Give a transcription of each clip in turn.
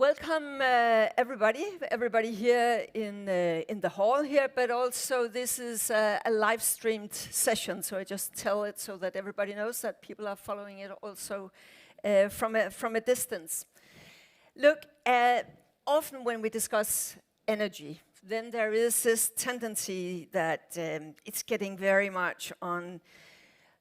Welcome, everybody here in the hall here, but also this is a live-streamed session, so I just tell it so that everybody knows that people are following it also from a distance. Look, often when we discuss energy, then there is this tendency that it's getting very much on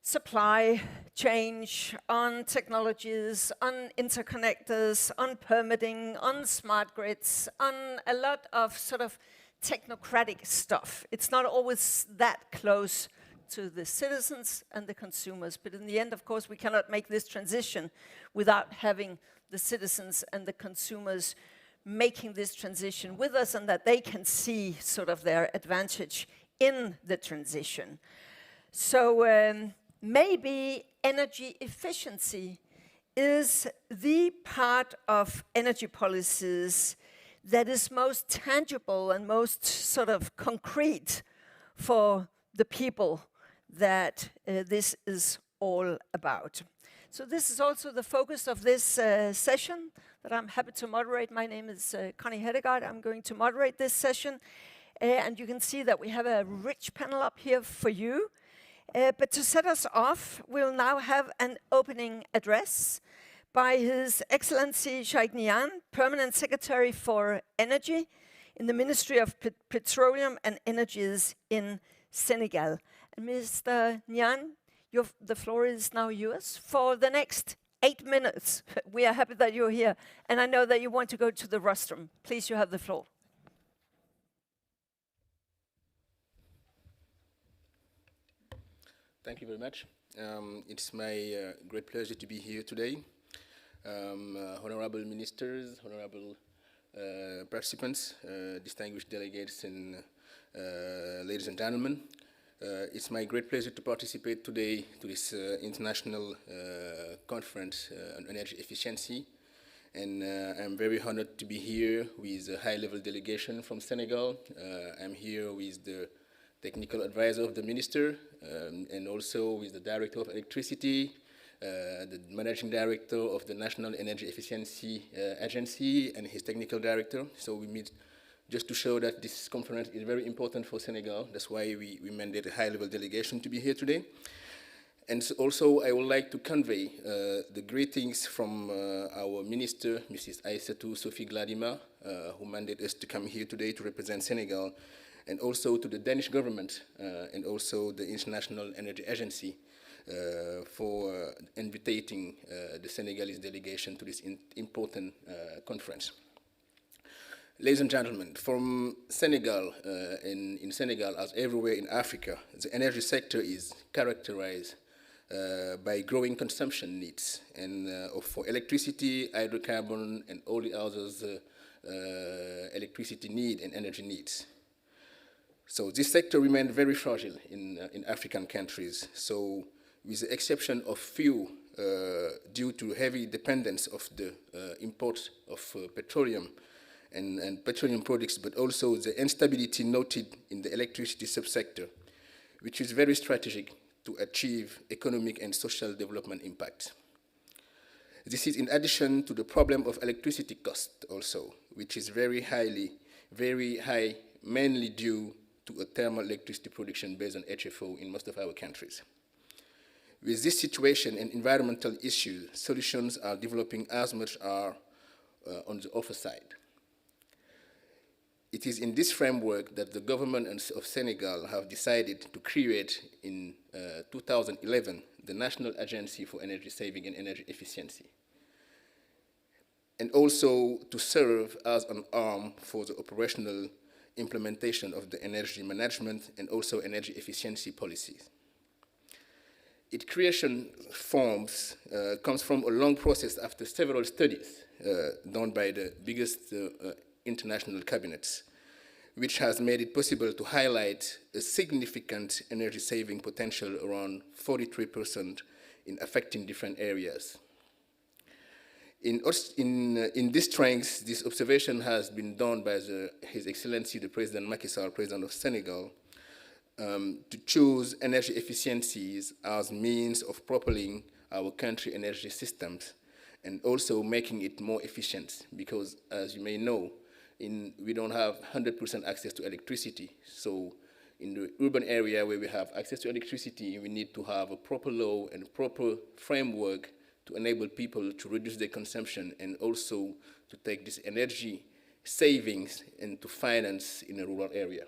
supply change, on technologies, on interconnectors, on permitting, on smart grids, on a lot of sort of technocratic stuff. It's not always that close to the citizens and the consumers, but in the end, of course, we cannot make this transition without having the citizens and the consumers making this transition with us, and that they can see sort of their advantage in the transition. So maybe energy efficiency is the part of energy policies that is most tangible and most sort of concrete for the people that this is all about. So this is also the focus of this session that I'm happy to moderate. My name is Connie Hedegaard. I'm going to moderate this session. And you can see that we have a rich panel up here for you. But to set us off, we'll now have an opening address by His Excellency Sheikh Niane, Permanent Secretary for Energy in the Ministry of Petroleum and Energies in Senegal. And Mr. Niane, the floor is now yours for the next 8 minutes. We are happy that you're here, and I know that you want to go to the rostrum. Please, you have the floor. Thank you very much. It's my great pleasure to be here today. Honorable ministers, honorable participants, distinguished delegates, and ladies and gentlemen. It's my great pleasure to participate today to this international conference on energy efficiency. And I'm very honored to be here with a high-level delegation from Senegal. I'm here with the technical advisor of the minister, and also with the director of electricity, the managing director of the National Energy Efficiency Agency, and his technical director. So we meet just to show that this conference is very important for Senegal. That's why we mandate a high-level delegation to be here today. And so also, I would like to convey the greetings from our minister, Mrs. Aïssatou Sophie Gladima, who mandated us to come here today to represent Senegal, and also to the Danish government and also the International Energy Agency for inviting the Senegalese delegation to this important conference. Ladies and gentlemen, from Senegal, in Senegal, as everywhere in Africa, the energy sector is characterized by growing consumption needs, and for electricity, hydrocarbon, and all the others electricity need and energy needs. So this sector remained very fragile in African countries. So with the exception of few, due to heavy dependence of the import of petroleum and petroleum products, but also the instability noted in the electricity subsector, which is very strategic to achieve economic and social development impact. This is in addition to the problem of electricity cost also, which is very high, mainly due to a thermal electricity production based on HFO in most of our countries. With this situation and environmental issues, solutions are developing as much as on the offer side. It is in this framework that the government of Senegal have decided to create in 2011 the National Agency for Energy Saving and Energy Efficiency, and also to serve as an arm for the operational implementation of the energy management and also energy efficiency policies. Its creation comes from a long process after several studies done by the biggest international cabinets, which has made it possible to highlight a significant energy saving potential around 43% in affecting different areas. In this strength, this observation has been done by His Excellency the President Macky Sall, President of Senegal, to choose energy efficiencies as means of propelling our country energy systems and also making it more efficient, because as you may know, we don't have 100% access to electricity. So in the urban area where we have access to electricity, we need to have a proper law and a proper framework to enable people to reduce their consumption and also to take this energy savings and to finance in a rural area.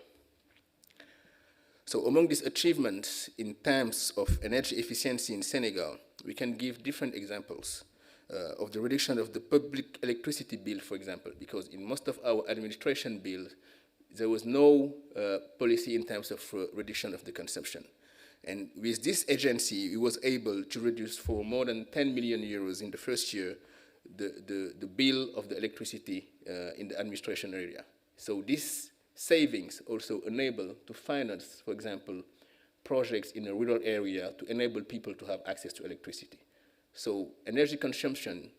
So among these achievements in terms of energy efficiency in Senegal, we can give different examples of the reduction of the public electricity bill, for example, because in most of our administration bills, there was no policy in terms of reduction of the consumption. And with this agency, we was able to reduce for more than 10 million euros in the first year the bill of the electricity in the administration area. So this savings also enable to finance, for example, projects in a rural area to enable people to have access to electricity. So energy consumption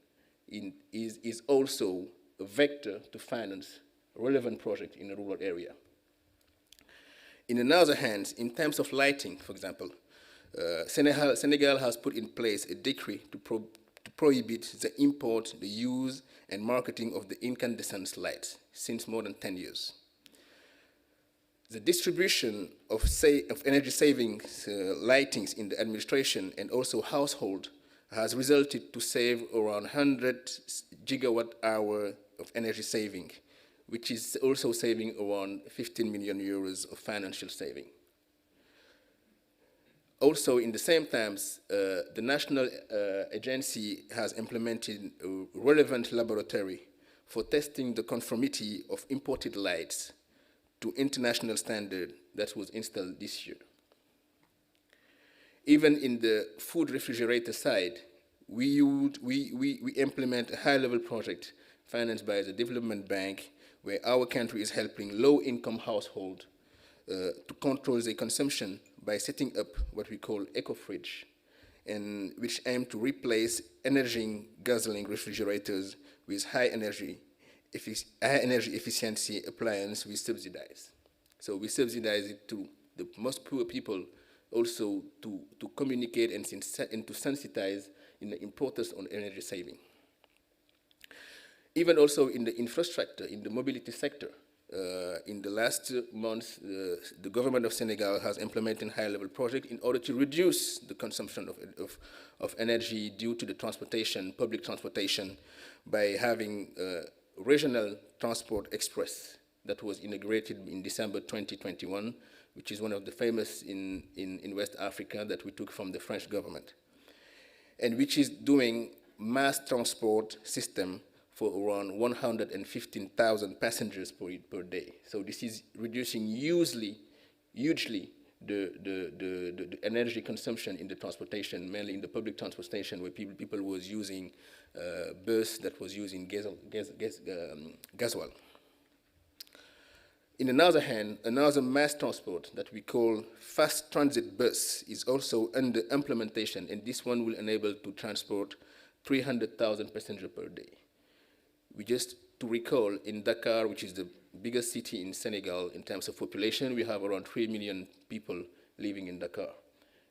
is also a vector to finance relevant projects in a rural area. In another hand, in terms of lighting, for example, Senegal has put in place a decree to prohibit the import, the use, and marketing of the incandescent lights since more than 10 years. The distribution of energy savings lightings in the administration and also household has resulted to save around 100 gigawatt hour of energy saving, which is also saving around 15 million euros of financial saving. Also, in the same times, the national agency has implemented a relevant laboratory for testing the conformity of imported lights to international standard that was installed this year. Even in the food refrigerator side, we implement a high-level project financed by the Development Bank, where our country is helping low-income households to control their consumption by setting up what we call eco-fridge, and which aim to replace guzzling refrigerators with high energy efficiency appliance we subsidize. So we subsidize it to the most poor people, also to communicate and to sensitize in the importance on energy saving. Even also in the infrastructure, in the mobility sector, in the last months, the government of Senegal has implemented a high-level project in order to reduce the consumption of energy due to the transportation, public transportation, by having regional transport express that was inaugurated in December 2021, which is one of the famous in West Africa that we took from the French government, and which is doing mass transport system for around 115,000 passengers per day. So this is reducing hugely the energy consumption in the transportation, mainly in the public transportation, where people was using bus that was using gas oil. In another hand, another mass transport that we call fast transit bus is also under implementation, and this one will enable to transport 300,000 passengers per day. We just to recall, in Dakar, which is the biggest city in Senegal in terms of population, we have around 3 million people living in Dakar.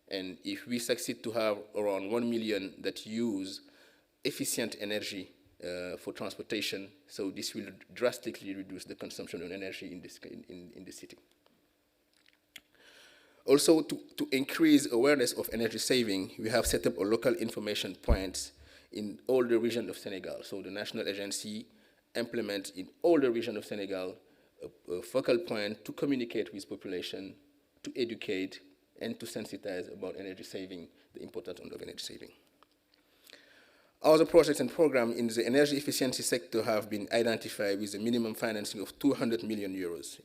And if we succeed to have around 1 million that use efficient energy for transportation, so this will drastically reduce the consumption of energy in the city. Also, to increase awareness of energy saving, we have set up a local information points in all the regions of Senegal. So the national agency implements in all the regions of Senegal a focal point to communicate with population, to educate, and to sensitize about energy saving, the importance of energy saving. Other projects and programs in the energy efficiency sector have been identified with a minimum financing of 200 million euros.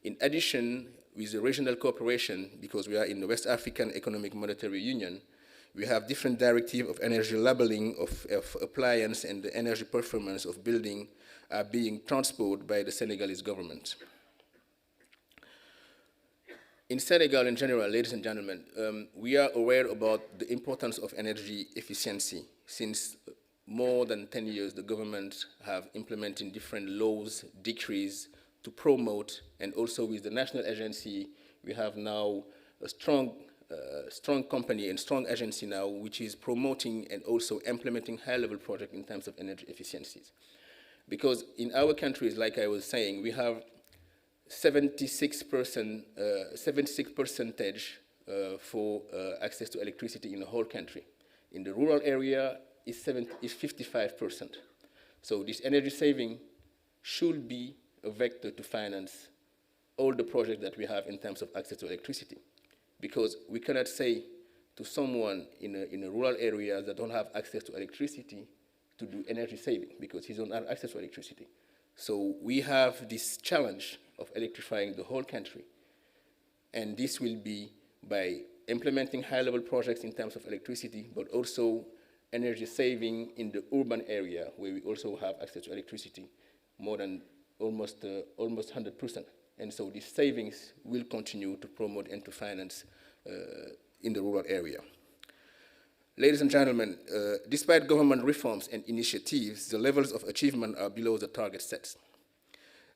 In addition, with the regional cooperation, because we are in the West African Economic Monetary Union, we have different directives of energy labeling of appliance, and the energy performance of building are being transposed by the Senegalese government. In Senegal in general, ladies and gentlemen, we are aware about the importance of energy efficiency. Since more than 10 years, the government have implemented different laws, decrees to promote, and also with the national agency, we have now a strong strong company and strong agency now, which is promoting and also implementing high-level projects in terms of energy efficiencies. Because in our countries, like I was saying, we have 76 percentage for access to electricity in the whole country. In the rural area, is 55%. So this energy saving should be a vector to finance all the projects that we have in terms of access to electricity. Because we cannot say to someone in a rural area that don't have access to electricity to do energy saving, because he don't have access to electricity. So we have this challenge of electrifying the whole country. And this will be by implementing high-level projects in terms of electricity, but also energy saving in the urban area where we also have access to electricity, more than almost 100%. And so these savings will continue to promote and to finance in the rural area. Ladies and gentlemen, despite government reforms and initiatives, the levels of achievement are below the target set.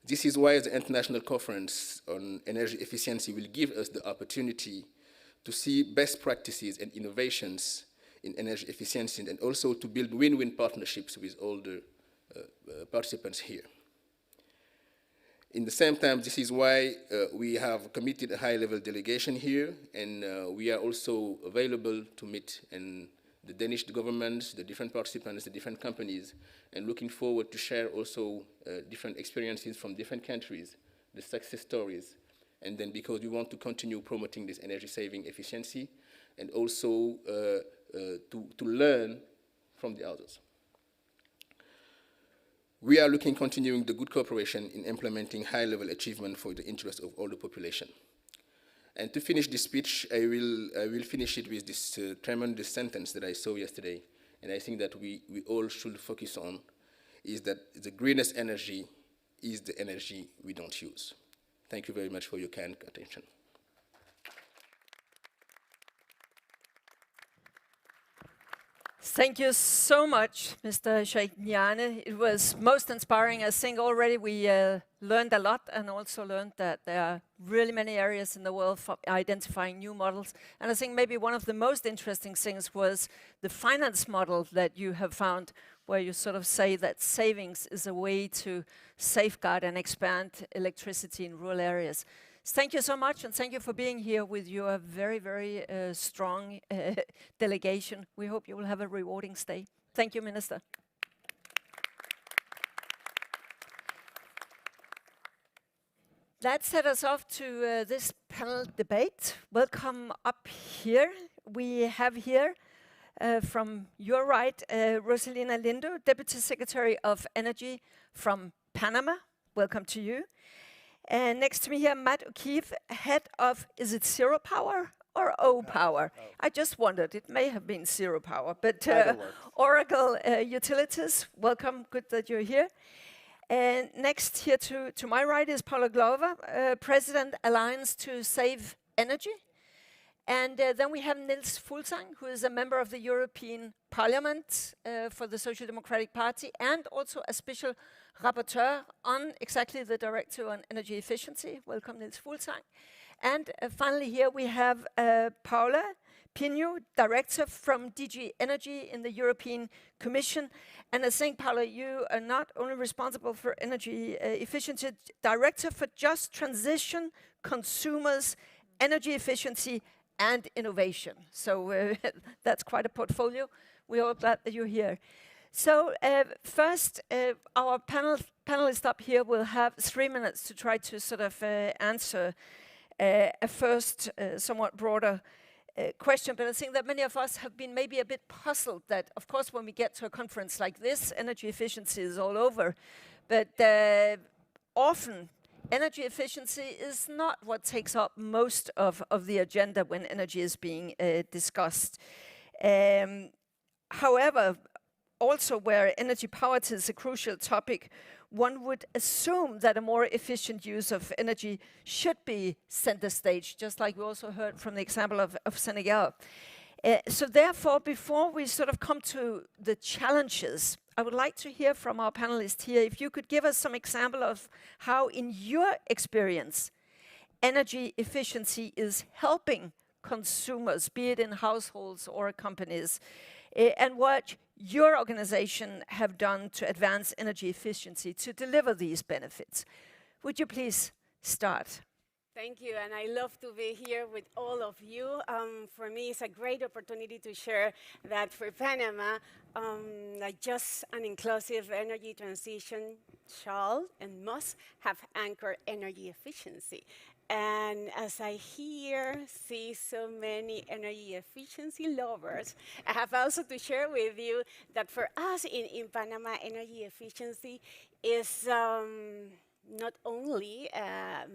This is why the International Conference on Energy Efficiency will give us the opportunity to see best practices and innovations in energy efficiency, and also to build win-win partnerships with all the participants here. In the same time, this is why we have committed a high-level delegation here, and we are also available to meet in the Danish government, the different participants, the different companies, and looking forward to share also different experiences from different countries, the success stories, and then because we want to continue promoting this energy-saving efficiency, and also to learn from the others. We are continuing the good cooperation in implementing high-level achievement for the interest of all the population. And to finish this speech, I will finish it with this tremendous sentence that I saw yesterday, and I think that we all should focus on, is that the greenest energy is the energy we don't use. Thank you very much for your kind attention. Thank you so much, Mr. Sheikh-Niane. It was most inspiring. I think already we learned a lot, and also learned that there are really many areas in the world for identifying new models. And I think maybe one of the most interesting things was the finance model that you have found, where you sort of say that savings is a way to safeguard and expand electricity in rural areas. Thank you so much, and thank you for being here with your very, very strong delegation. We hope you will have a rewarding stay. Thank you, Minister. That set us off to this panel debate. Welcome up here. We have here from your right, Rosalina Lindo, Deputy Secretary of Energy from Panama. Welcome to you. And next to me here, Matt O'Keefe, head of, is it Zero Power or O Power? Oh. I just wondered, it may have been Zero Power, but Oracle Utilities, welcome, good that you're here. And next here to my right is Paula Glover, President, Alliance to Save Energy. And then we have Niels Fuglsang, who is a member of the European Parliament for the Social Democratic Party, and also a special rapporteur on exactly the Directive on Energy Efficiency. Welcome, Niels Fuglsang. And finally here we have Paula Pinu, Director from DG Energy in the European Commission. And I think, Paula, you are not only responsible for energy efficiency, Director for Just Transition, Consumers, Energy Efficiency, and Innovation. So that's quite a portfolio. We're all glad that you're here. So first, our panelists up here will have 3 minutes to try to sort of answer a first somewhat broader question. But I think that many of us have been maybe a bit puzzled that, of course, when we get to a conference like this, energy efficiency is all over. But often, energy efficiency is not what takes up most of the agenda when energy is being discussed. However, also where energy poverty is a crucial topic, one would assume that a more efficient use of energy should be center stage, just like we also heard from the example of Senegal. So therefore, before we sort of come to the challenges, I would like to hear from our panelists here, if you could give us some example of how, in your experience, energy efficiency is helping consumers, be it in households or companies, and what your organization have done to advance energy efficiency to deliver these benefits. Would you please start? Thank you, and I love to be here with all of you. For me, it's a great opportunity to share that for Panama, like just an inclusive energy transition shall and must have anchored energy efficiency. And as I see so many energy efficiency lovers, I have also to share with you that for us in Panama, energy efficiency is not only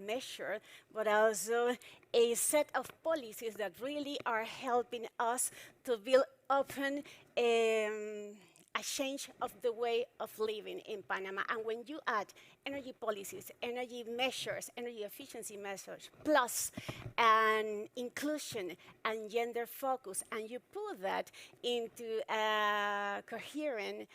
measured, but also a set of policies that really are helping us to build upon a change of the way of living in Panama. And when you add energy policies, energy measures, energy efficiency measures, plus an inclusion and gender focus, and you put that into a coherent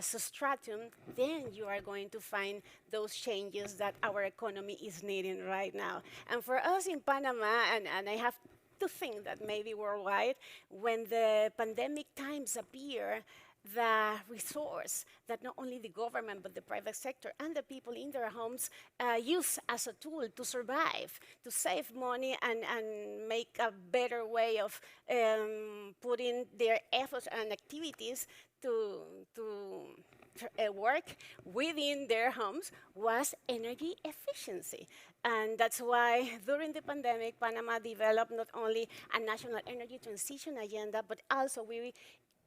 substratum, then you are going to find those changes that our economy is needing right now. And for us in Panama, and I have to think that maybe worldwide, when the pandemic times appear, the resource that not only the government but the private sector and the people in their homes use as a tool to survive, to save money and make a better way of putting their efforts and activities to work within their homes was energy efficiency. And that's why during the pandemic, Panama developed not only a national energy transition agenda, but also we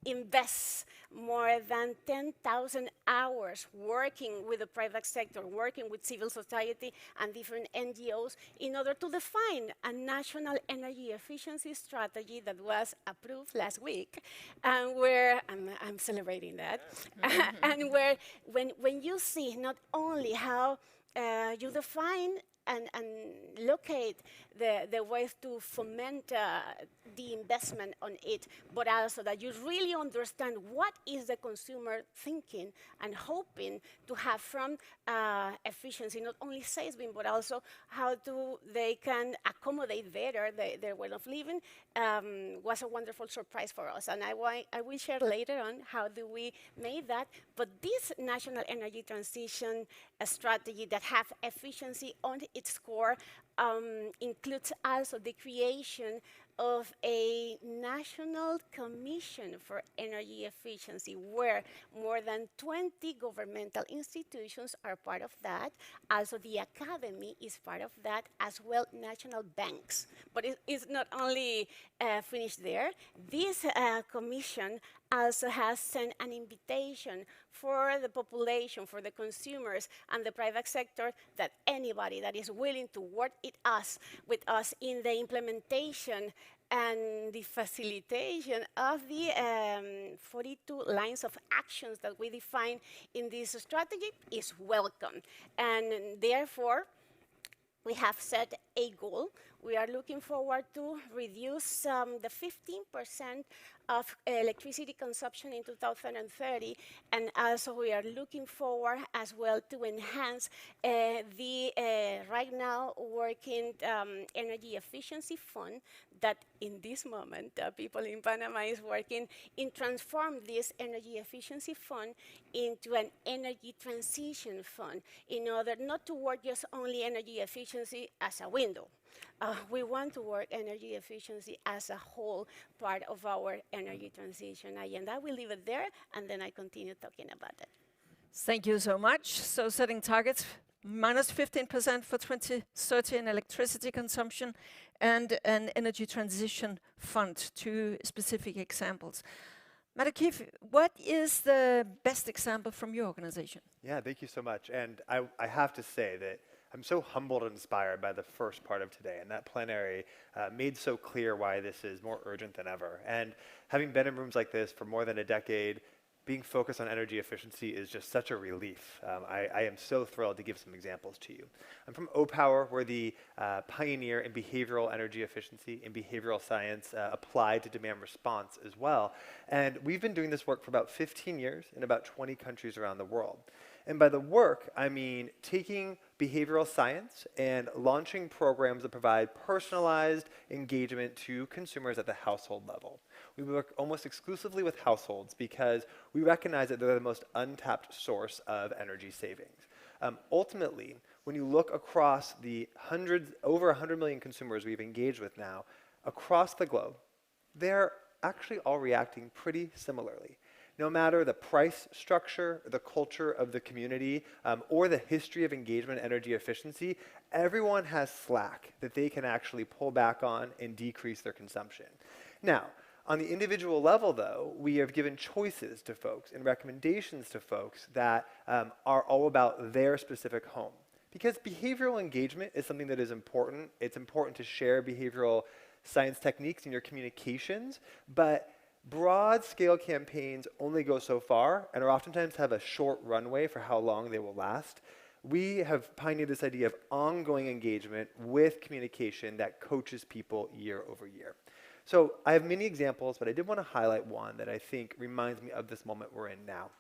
invest more than 10,000 hours working with the private sector, working with civil society and different NGOs in order to define a national energy efficiency strategy that was approved last week, and where, I'm celebrating that, and where when you see not only how you define and locate the ways to foment the investment on it, but also that you really understand what is the consumer thinking and hoping to have from efficiency, not only saving, but also how they can accommodate better their way of living, was a wonderful surprise for us. And I will share later on how do we make that. But this national energy transition strategy that have efficiency on its core includes also the creation of a national commission for energy efficiency, where more than 20 governmental institutions are part of that. Also, the academy is part of that, as well national banks. But it's not only finished there. This commission also has sent an invitation for the population, for the consumers, and the private sector, that anybody that is willing to work with us in the implementation and the facilitation of the 42 lines of actions that we define in this strategy is welcome. And therefore, we have set a goal. We are looking forward to reduce the 15% of electricity consumption in 2030, and also we are looking forward as well to enhance the right now working energy efficiency fund that in this moment people in Panama is working in transform this energy efficiency fund into an energy transition fund in order not to work just only energy efficiency as a window. We want to work energy efficiency as a whole part of our energy transition agenda. I will leave it there, and then I continue talking about it. Thank you so much. So setting targets, minus 15% for 2030 in electricity consumption, and an energy transition fund, two specific examples. Madakif, what is the best example from your organization? Yeah, thank you so much. And I have to say that I'm so humbled and inspired by the first part of today, and that plenary made so clear why this is more urgent than ever. And having been in rooms like this for more than a decade, being focused on energy efficiency is just such a relief. I am so thrilled to give some examples to you. I'm from OPower. We're the pioneer in behavioral energy efficiency and behavioral science applied to demand response as well. And we've been doing this work for about 15 years in about 20 countries around the world. And by the work, I mean taking behavioral science and launching programs that provide personalized engagement to consumers at the household level. We work almost exclusively with households because we recognize that they're the most untapped source of energy savings. Ultimately, when you look across the over 100 million consumers we've engaged with now, across the globe, they're actually all reacting pretty similarly. No matter the price structure, the culture of the community, or the history of engagement and energy efficiency, everyone has slack that they can actually pull back on and decrease their consumption. Now, on the individual level, though, we have given choices to folks and recommendations to folks that are all about their specific home. Because behavioral engagement is something that is important. It's important to share behavioral science techniques in your communications, but broad-scale campaigns only go so far and are oftentimes have a short runway for how long they will last. We have pioneered this idea of ongoing engagement with communication that coaches people year over year. So I have many examples, but I did want to highlight one that I think reminds me of this moment we're in now.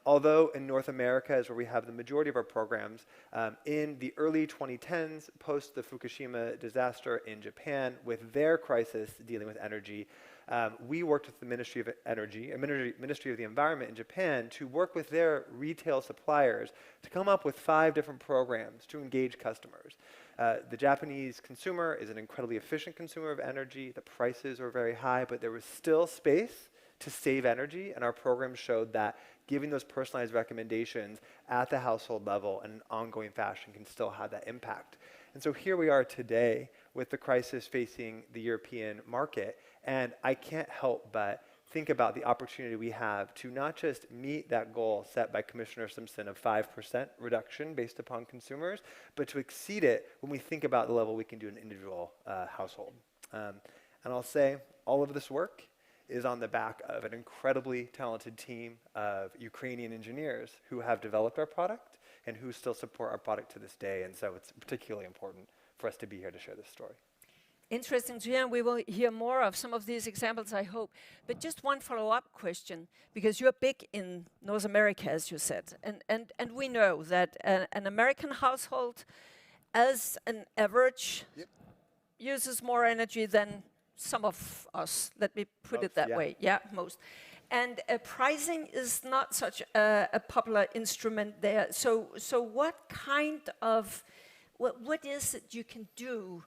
Although in North America is where we have the majority of our programs, in the early 2010s, post the Fukushima disaster in Japan, with their crisis dealing with energy, we worked with the Ministry of Energy, Ministry of the Environment in Japan to work with their retail suppliers to come up with 5 different programs to engage customers. The Japanese consumer is an incredibly efficient consumer of energy. The prices are very high, but there was still space to save energy, and our program showed that giving those personalized recommendations at the household level in an ongoing fashion can still have that impact. And so here we are today with the crisis facing the European market, and I can't help but think about the opportunity we have to not just meet that goal set by Commissioner Simpson of 5% reduction based upon consumers, but to exceed it when we think about the level we can do in an individual household. And I'll say all of this work is on the back of an incredibly talented team of Ukrainian engineers who have developed our product and who still support our product to this day. And so it's particularly important for us to be here to share this story. Interesting to hear, and we will hear more of some of these examples, I hope. But just one follow-up question, because you're big in North America, as you said, and we know that an American household, as an average, uses more energy than some of us. Let me put it that way. Yeah, most. And pricing is not such a popular instrument there. So what kind of, what is it you can do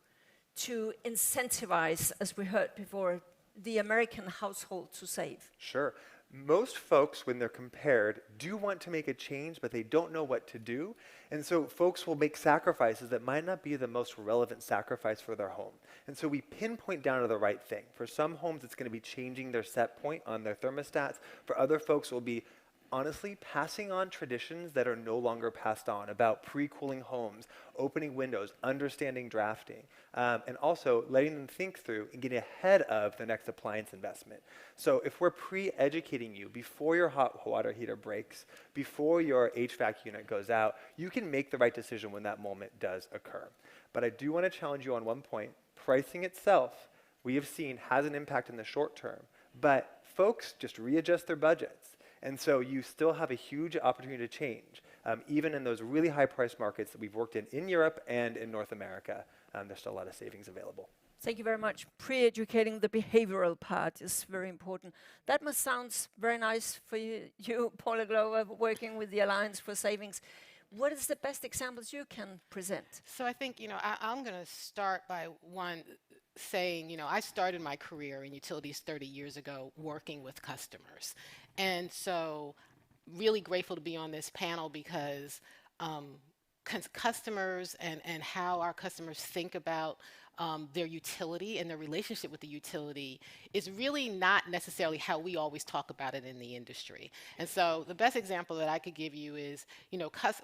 to incentivize, as we heard before, the American household to save? Sure. Most folks, when they're compared, do want to make a change, but they don't know what to do. And so folks will make sacrifices that might not be the most relevant sacrifice for their home. And so we pinpoint down to the right thing. For some homes, it's going to be changing their set point on their thermostats. For other folks, it will be honestly passing on traditions that are no longer passed on about pre-cooling homes, opening windows, understanding drafting, and also letting them think through and getting ahead of the next appliance investment. So if we're pre-educating you before your hot water heater breaks, before your HVAC unit goes out, you can make the right decision when that moment does occur. But I do want to challenge you on one point. Pricing itself, we have seen, has an impact in the short term, but folks just readjust their budgets. And so you still have a huge opportunity to change. Even in those really high-priced markets that we've worked in Europe and in North America, there's still a lot of savings available. Thank you very much. Pre-educating the behavioral part is very important. That must sound very nice for you, Paula Glover, working with the Alliance for Savings. What is the best examples you can present? So I think, I'm going to start by saying, I started my career in utilities 30 years ago working with customers. And so really grateful to be on this panel because customers and how our customers think about their utility and their relationship with the utility is really not necessarily how we always talk about it in the industry. And so the best example that I could give you is,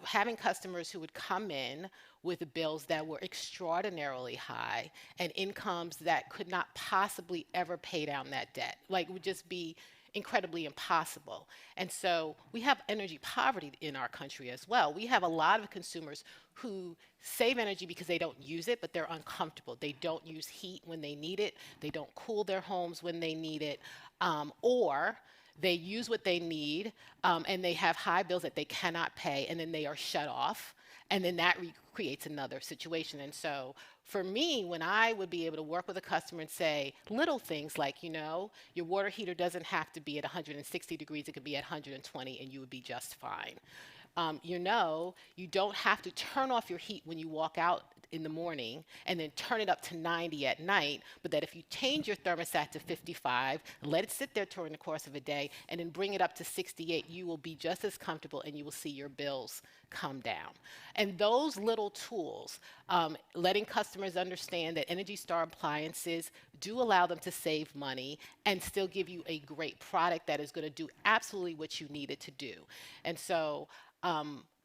having customers who would come in with bills that were extraordinarily high and incomes that could not possibly ever pay down that debt. Like, it would just be incredibly impossible. And so we have energy poverty in our country as well. We have a lot of consumers who save energy because they don't use it, but they're uncomfortable. They don't use heat when they need it. They don't cool their homes when they need it. Or they use what they need, and they have high bills that they cannot pay, and then they are shut off. And then that creates another situation. And so for me, when I would be able to work with a customer and say little things like, your water heater doesn't have to be at 160 degrees, it could be at 120 and you would be just fine. You don't have to turn off your heat when you walk out in the morning and then turn it up to 90 at night, but that if you change your thermostat to 55, let it sit there during the course of a day, and then bring it up to 68, you will be just as comfortable and you will see your bills come down. And those little tools, letting customers understand that Energy Star appliances do allow them to save money and still give you a great product that is going to do absolutely what you need it to do. And so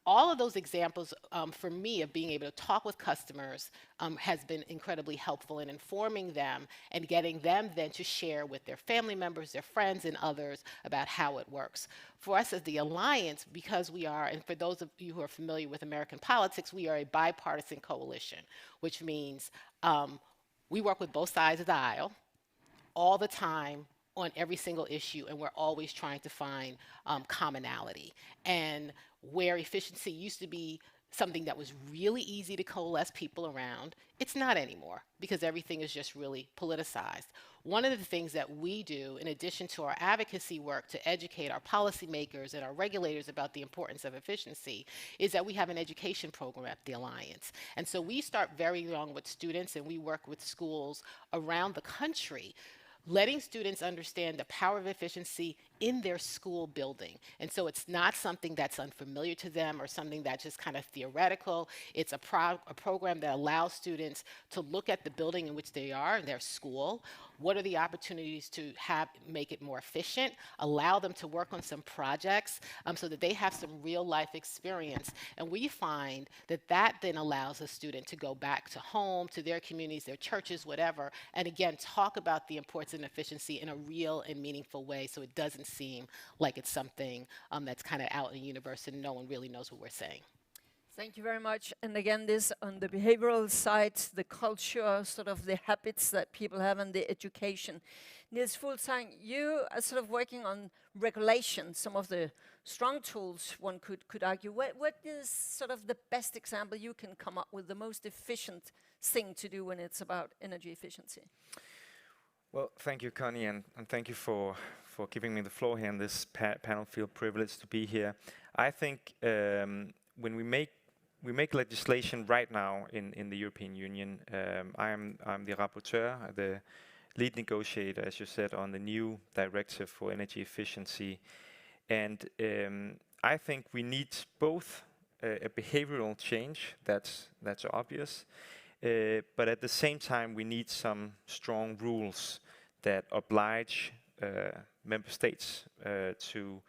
all of those examples for me of being able to talk with customers has been incredibly helpful in informing them and getting them then to share with their family members, their friends, and others about how it works. For us as the Alliance, because we are, and for those of you who are familiar with American politics, we are a bipartisan coalition, which means we work with both sides of the aisle all the time on every single issue, and we're always trying to find commonality. And where efficiency used to be something that was really easy to coalesce people around, it's not anymore because everything is just really politicized. One of the things that we do, in addition to our advocacy work to educate our policymakers and our regulators about the importance of efficiency, is that we have an education program at the Alliance. And so we start very young with students, and we work with schools around the country, letting students understand the power of efficiency in their school building. And so it's not something that's unfamiliar to them or something that's just kind of theoretical. It's a program that allows students to look at the building in which they are, their school. What are the opportunities to make it more efficient, allow them to work on some projects so that they have some real life experience. And we find that that then allows a student to go back to home, to their communities, their churches, whatever, and again, talk about the importance of efficiency in a real and meaningful way so it doesn't seem like it's something that's kind of out in the universe and no one really knows what we're saying. Thank you very much. And again, this on the behavioral side, the culture, sort of the habits that people have and the education. Niels Fuglsang, you are sort of working on regulation, some of the strong tools one could argue. What is sort of the best example you can come up with, the most efficient thing to do when it's about energy efficiency? Well, thank you, Connie, and thank you for giving me the floor here in this panel. Feel privileged to be here. I think when we make legislation right now in the European Union, I'm the rapporteur, the lead negotiator, as you said, on the new directive for energy efficiency. And I think we need both a behavioral change, that's obvious, but at the same time we need some strong rules that oblige member states to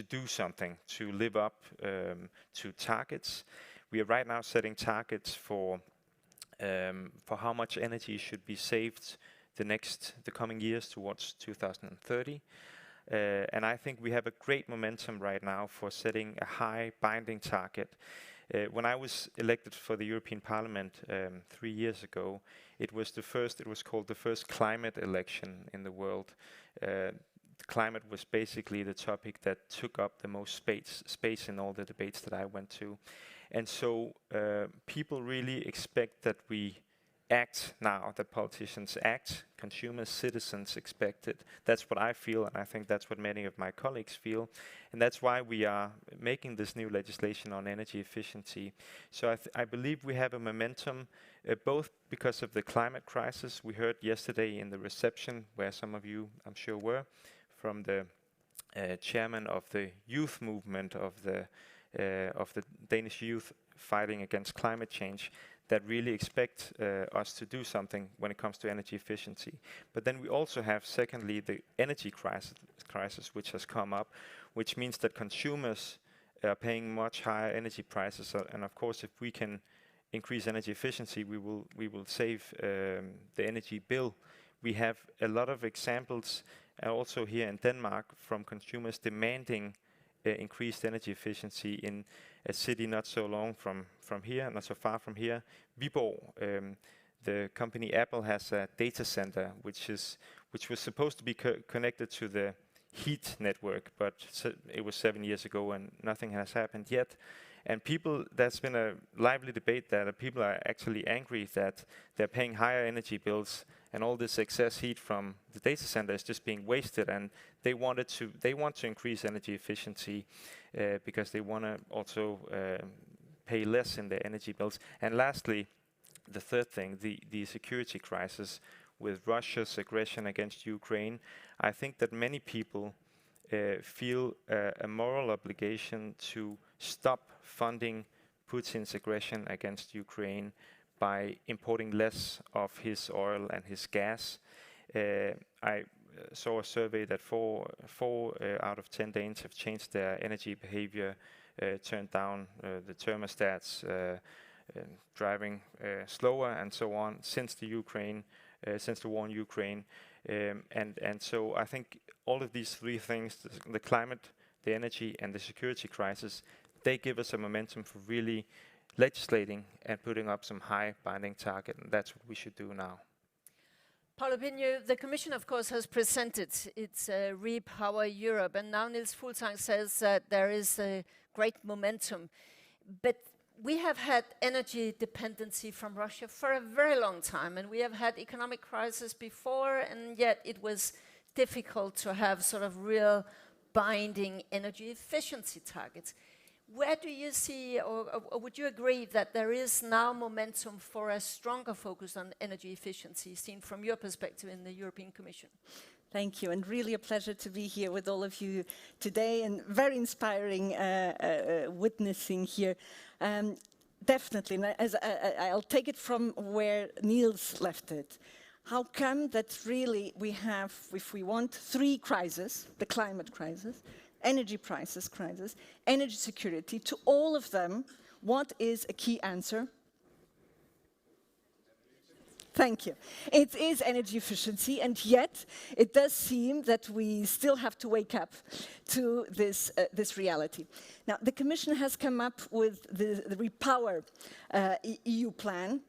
do something, to live up to targets. We are right now setting targets for how much energy should be saved the coming years towards 2030. And I think we have a great momentum right now for setting a high binding target. When I was elected for the European Parliament 3 years ago, it was called the first climate election in the world. Climate was basically the topic that took up the most space in all the debates that I went to. And so people really expect that we act now, that politicians act, consumers, citizens expect it. That's what I feel, and I think that's what many of my colleagues feel. And that's why we are making this new legislation on energy efficiency. So I believe we have a momentum, both because of the climate crisis. We heard yesterday in the reception, where some of you, I'm sure, were, from the chairman of the youth movement of the Danish youth fighting against climate change, that really expect us to do something when it comes to energy efficiency. But then we also have, secondly, the energy crisis which has come up, which means that consumers are paying much higher energy prices. And of course, if we can increase energy efficiency, we will save the energy bill. We have a lot of examples also here in Denmark from consumers demanding increased energy efficiency in a city not so far from here, Viborg. The company Apple has a data center which was supposed to be connected to the heat network, but it was 7 years ago and nothing has happened yet. And people, there's been a lively debate that people are actually angry that they're paying higher energy bills and all this excess heat from the data center is just being wasted, and they want to increase energy efficiency because they want to also pay less in their energy bills. And lastly, the third thing, the security crisis with Russia's aggression against Ukraine. I think that many people feel a moral obligation to stop funding Putin's aggression against Ukraine by importing less of his oil and his gas. I saw a survey that four out of 10 Danes have changed their energy behavior, turned down the thermostats, driving slower and so on since the war in Ukraine. And so I think all of these three things, the climate, the energy and the security crisis, they give us a momentum for really legislating and putting up some high binding target, and that's what we should do now. Paolo Pigno, the Commission, of course, has presented its Repower Europe, and now Niels Fuglsang says that there is a great momentum. But we have had energy dependency from Russia for a very long time, and we have had economic crisis before, and yet it was difficult to have sort of real binding energy efficiency targets. Where do you see, or would you agree that there is now momentum for a stronger focus on energy efficiency, seen from your perspective in the European Commission? Thank you, and really a pleasure to be here with all of you today, and very inspiring witnessing here. Definitely, and I'll take it from where Niels left it. How come that really we have, if we want, three crises, the climate crisis, energy prices crisis, energy security, to all of them, what is a key answer? Thank you. It is energy efficiency, and yet it does seem that we still have to wake up to this reality. Now, the Commission has come up with the Repower EU plan,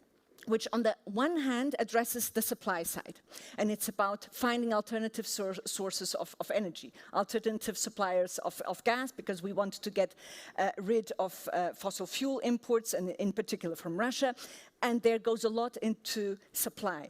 which on the one hand addresses the supply side, and it's about finding alternative sources of energy, alternative suppliers of gas, because we want to get rid of fossil fuel imports, and in particular from Russia, and there goes a lot into supply.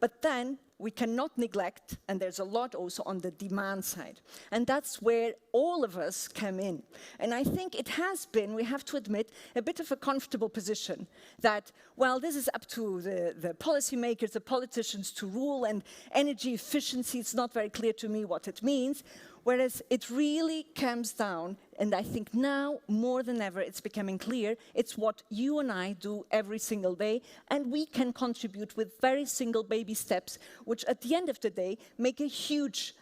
But then we cannot neglect, and there's a lot also on the demand side. And that's where all of us come in. And I think it has been, we have to admit, a bit of a comfortable position that, well, this is up to the policymakers, the politicians to rule, and energy efficiency, it's not very clear to me what it means. Whereas it really comes down, and I think now more than ever it's becoming clear, it's what you and I do every single day, and we can contribute with very single baby steps, which at the end of the day make a huge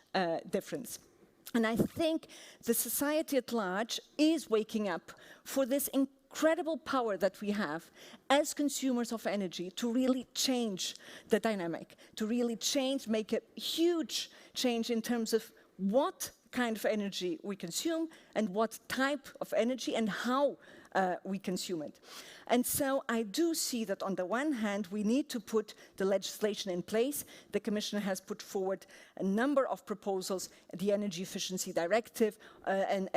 difference. And I think the society at large is waking up for this incredible power that we have as consumers of energy to really change the dynamic, to really change, make a huge change in terms of what kind of energy we consume and what type of energy and how we consume it. And so I do see that on the one hand, we need to put the legislation in place. The Commission has put forward a number of proposals, the Energy Efficiency Directive, and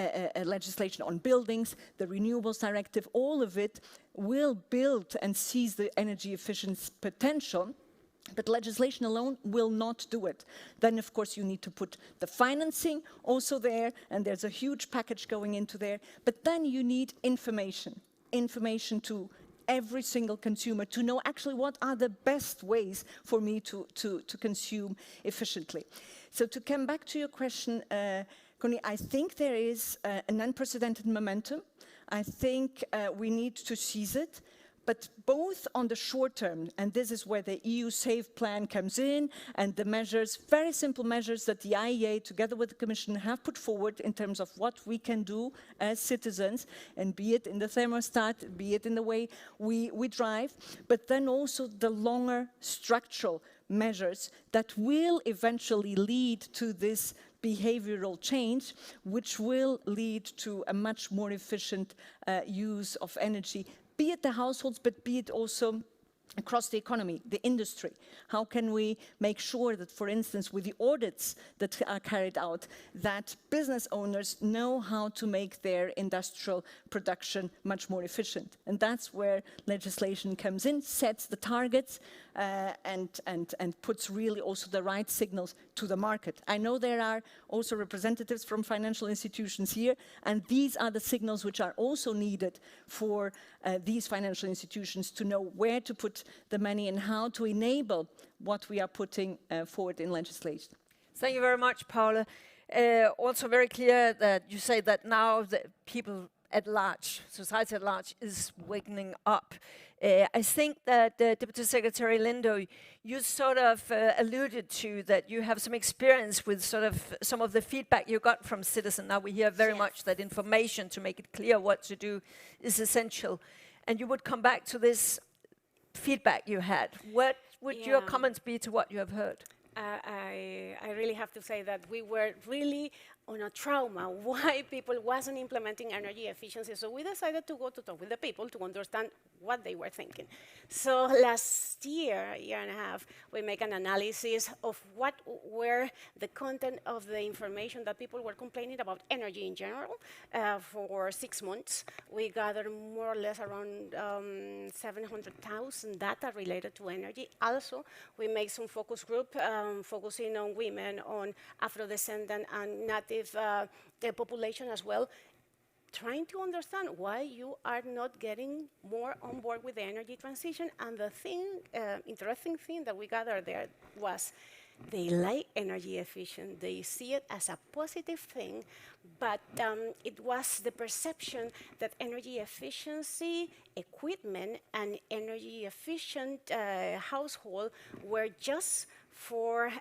legislation on buildings, the Renewables Directive, all of it will build and seize the energy efficiency potential. But legislation alone will not do it. Then, of course, you need to put the financing also there, and there's a huge package going into there. But then you need information to every single consumer to know actually what are the best ways for me to consume efficiently. So to come back to your question, Connie, I think there is an unprecedented momentum. I think we need to seize it. But both on the short term, and this is where the EU SAVE plan comes in, and the measures, very simple measures that the IEA, together with the Commission, have put forward in terms of what we can do as citizens, and be it in the thermostat, be it in the way we drive, but then also the longer structural measures that will eventually lead to this behavioral change, which will lead to a much more efficient use of energy, be it the households, but be it also across the economy, the industry. How can we make sure that, for instance, with the audits that are carried out, that business owners know how to make their industrial production much more efficient? And that's where legislation comes in, sets the targets, and puts really also the right signals to the market. I know there are also representatives from financial institutions here, and these are the signals which are also needed for these financial institutions to know where to put the money and how to enable what we are putting forward in legislation. Thank you very much, Paula. Also very clear that you say that now the people at large, society at large, is waking up. I think that Deputy Secretary Lindo, you sort of alluded to that you have some experience with sort of some of the feedback you got from citizens. Now we hear very much that information to make it clear what to do is essential. And you would come back to this feedback you had. What would your comments be to what you have heard? I really have to say that we were really on a trauma why people wasn't implementing energy efficiency. So we decided to go to talk with the people to understand what they were thinking. So last year, year and a half, we make an analysis of what were the content of the information that people were complaining about energy in general. For 6 months, we gathered more or less around 700,000 data related to energy. Also, we make some focus group focusing on women, on Afro-descendant and native population as well, trying to understand why you are not getting more on board with the energy transition. And the interesting thing that we gathered there was they like energy efficient. They see it as a positive thing, but it was the perception that energy efficiency equipment and energy efficient household were just for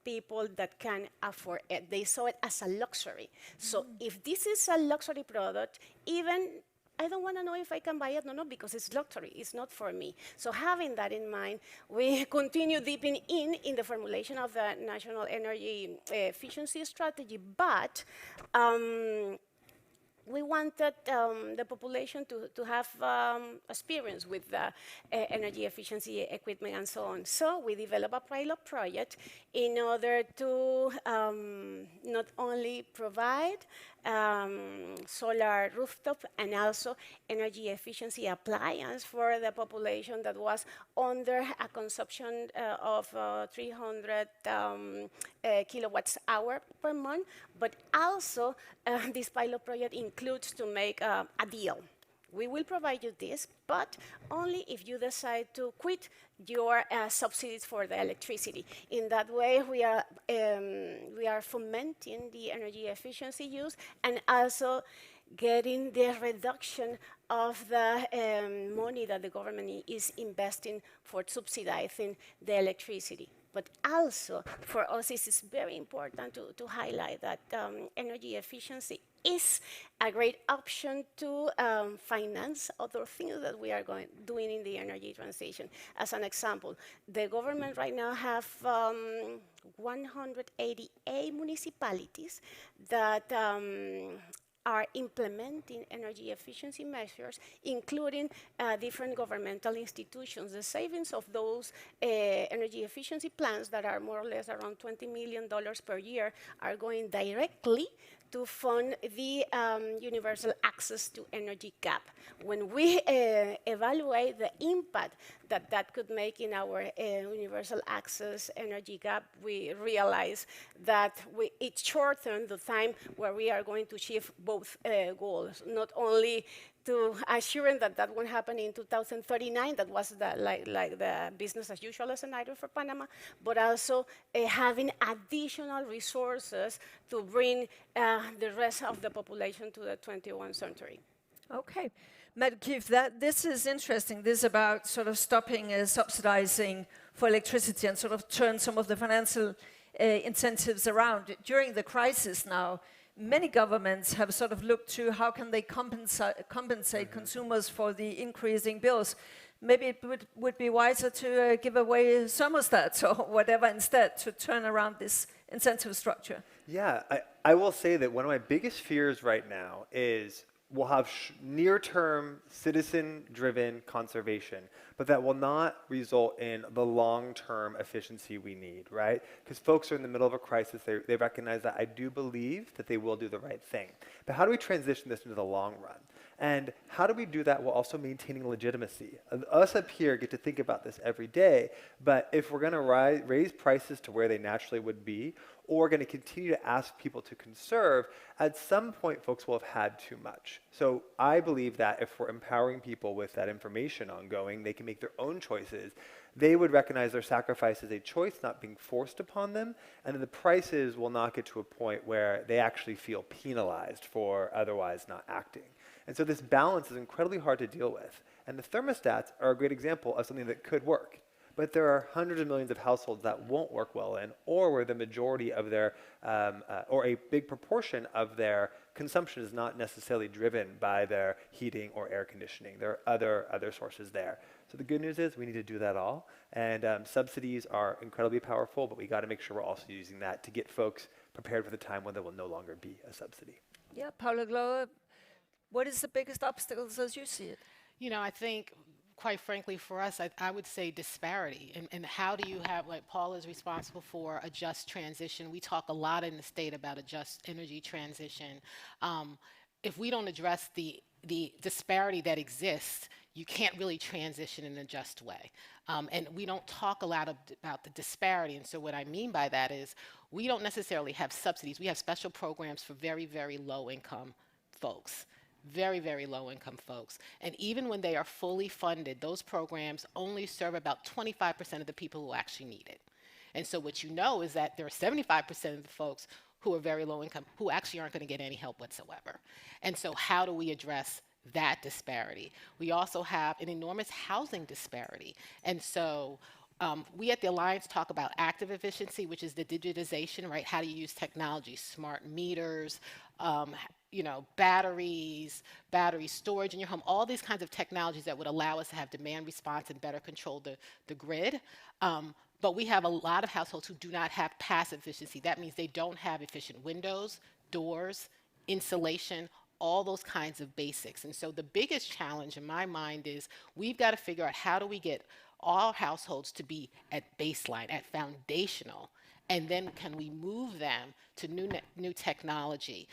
people that can afford it. They saw it as a luxury. So if this is a luxury product, even I don't want to know if I can buy it. No, because it's luxury. It's not for me. So having that in mind, we continue deeping in the formulation of the National Energy Efficiency Strategy, but we wanted the population to have experience with the energy efficiency equipment and so on. So we developed a pilot project in order to not only provide solar rooftop and also energy efficiency appliance for the population that was under a consumption of 300 kilowatts hour per month, but also this pilot project includes to make a deal. We will provide you this, but only if you decide to quit your subsidies for the electricity. In that way, we are fomenting the energy efficiency use and also getting the reduction of the money that the government is investing for subsidizing the electricity. But also, for us, it is very important to highlight that energy efficiency is a great option to finance other things that we are doing in the energy transition. As an example, the government right now have 188 municipalities that are implementing energy efficiency measures, including different governmental institutions. The savings of those energy efficiency plans that are more or less around $20 million per year are going directly to fund the universal access to energy gap. When we evaluate the impact that could make in our universal access energy gap, we realize that it shortened the time where we are going to achieve both goals, not only to assuring that won't happen in 2039, that was the business as usual scenario for Panama, but also having additional resources to bring the rest of the population to the 21st century. Okay. Keith, this is interesting. This is about sort of stopping subsidizing for electricity and sort of turn some of the financial incentives around. During the crisis now, many governments have sort of looked to how can they compensate consumers for the increasing bills. Maybe it would be wiser to give away thermostats or whatever instead to turn around this incentive structure. Yeah, I will say that one of my biggest fears right now is we'll have near-term citizen-driven conservation, but that will not result in the long-term efficiency we need, right? Because folks are in the middle of a crisis, they recognize that. I do believe that they will do the right thing. But how do we transition this into the long run? And how do we do that while also maintaining legitimacy? Us up here get to think about this every day, but if we're going to raise prices to where they naturally would be, or going to continue to ask people to conserve, at some point folks will have had too much. So I believe that if we're empowering people with that information ongoing, they can make their own choices. They would recognize their sacrifice as a choice, not being forced upon them, and the prices will not get to a point where they actually feel penalized for otherwise not acting. And so this balance is incredibly hard to deal with. And the thermostats are a great example of something that could work. But there are hundreds of millions of households that won't work well in, or where the majority of their, or a big proportion of their consumption is not necessarily driven by their heating or air conditioning. There are other sources there. So the good news is we need to do that all. And subsidies are incredibly powerful, but we got to make sure we're also using that to get folks prepared for the time when there will no longer be a subsidy. Yeah, Paula Glower, what is the biggest obstacles as you see it? You know, I think, quite frankly, for us, I would say disparity. And how do you have, like Paul is responsible for a just transition. We talk a lot in the state about a just energy transition. If we don't address the disparity that exists, you can't really transition in a just way. And we don't talk a lot about the disparity. And so what I mean by that is we don't necessarily have subsidies. We have special programs for very, very low income folks. Very, very low income folks. And even when they are fully funded, those programs only serve about 25% of the people who actually need it. And so what you know is that there are 75% of the folks who are very low income who actually aren't going to get any help whatsoever. And so how do we address that disparity? We also have an enormous housing disparity. And so we at the Alliance talk about active efficiency, which is the digitization, right? How do you use technology, smart meters, you know, batteries, battery storage in your home, all these kinds of technologies that would allow us to have demand response and better control the grid. But we have a lot of households who do not have passive efficiency. That means they don't have efficient windows, doors, insulation, all those kinds of basics. And so the biggest challenge in my mind is we've got to figure out how do we get all households to be at baseline, at foundational, and then can we move them to new technology?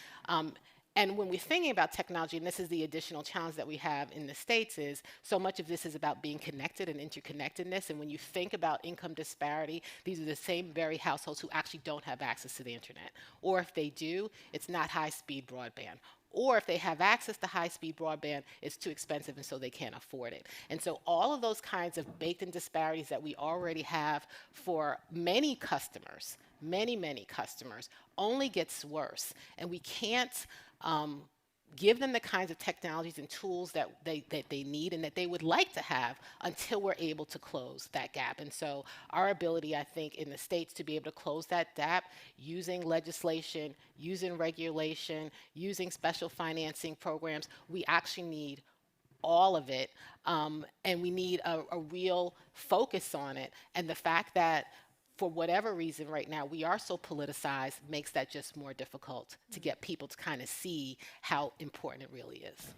And when we're thinking about technology, and this is the additional challenge that we have in the States, is so much of this is about being connected and interconnectedness. And when you think about income disparity, these are the same very households who actually don't have access to the internet. Or if they do, it's not high-speed broadband. Or if they have access to high-speed broadband, it's too expensive and so they can't afford it. And so all of those kinds of baked-in disparities that we already have for many customers, many customers, only gets worse. And we can't give them the kinds of technologies and tools that they need and that they would like to have until we're able to close that gap. And so our ability, I think, in the States to be able to close that gap using legislation, using regulation, using special financing programs, we actually need all of it, and we need a real focus on it. And the fact that for whatever reason right now we are so politicized makes that just more difficult to get people to kind of see how important it really is.